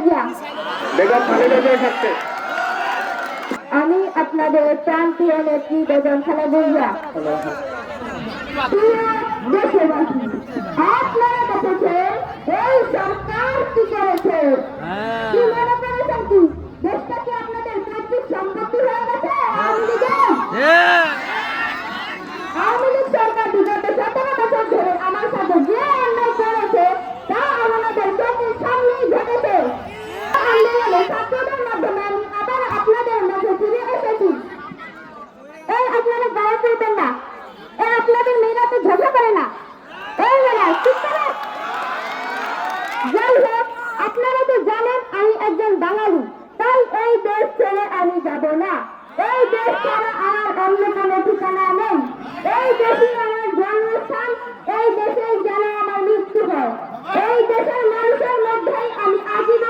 জিয়া। বেগম খালেদা জিয়ার স্বার্থে। আমি আপনাদের প্রান্তীয় নেত্রী বেগম খালেদা জিয়া। প্রিয় দেশবাসী, আপনারা দেখেছেন এই সরকার কি করেছে। কি মনে করেছেন কি দেশটা কি আপনাদের পৈতৃক সম্পত্তি হয়ে গেছে আওয়ামী লীগের? আওয়ামী লীগ সরকার বিগত 17 বছর ধরে আমার সাথে যে অন্যায় করেছে তা আমাদের চোখের সামনেই ঘটেছে। আন্দোলনে ছাত্রদের মাধ্যমে আমি আবার আপনাদের মাঝে ফিরে এসেছি। এই আপনারা গায়ে করবেন না, এই আপনাদের মেয়েরা তো ঝগড়া করে না, এই মেয়েরা ঠিক করে। যাই হোক, আপনারা তো জানেন আমি একজন বাঙালি, তাই এই দেশ ছেড়ে আমি যাব না। এই দেশ ছাড়া আমার অন্য কোনো ঠিকানা নেই। এই দেশই আমার জন্মস্থান, এই দেশেই যেন আমার মৃত্যু হয়। এই দেশের মানুষের মধ্যেই আমি আজীবন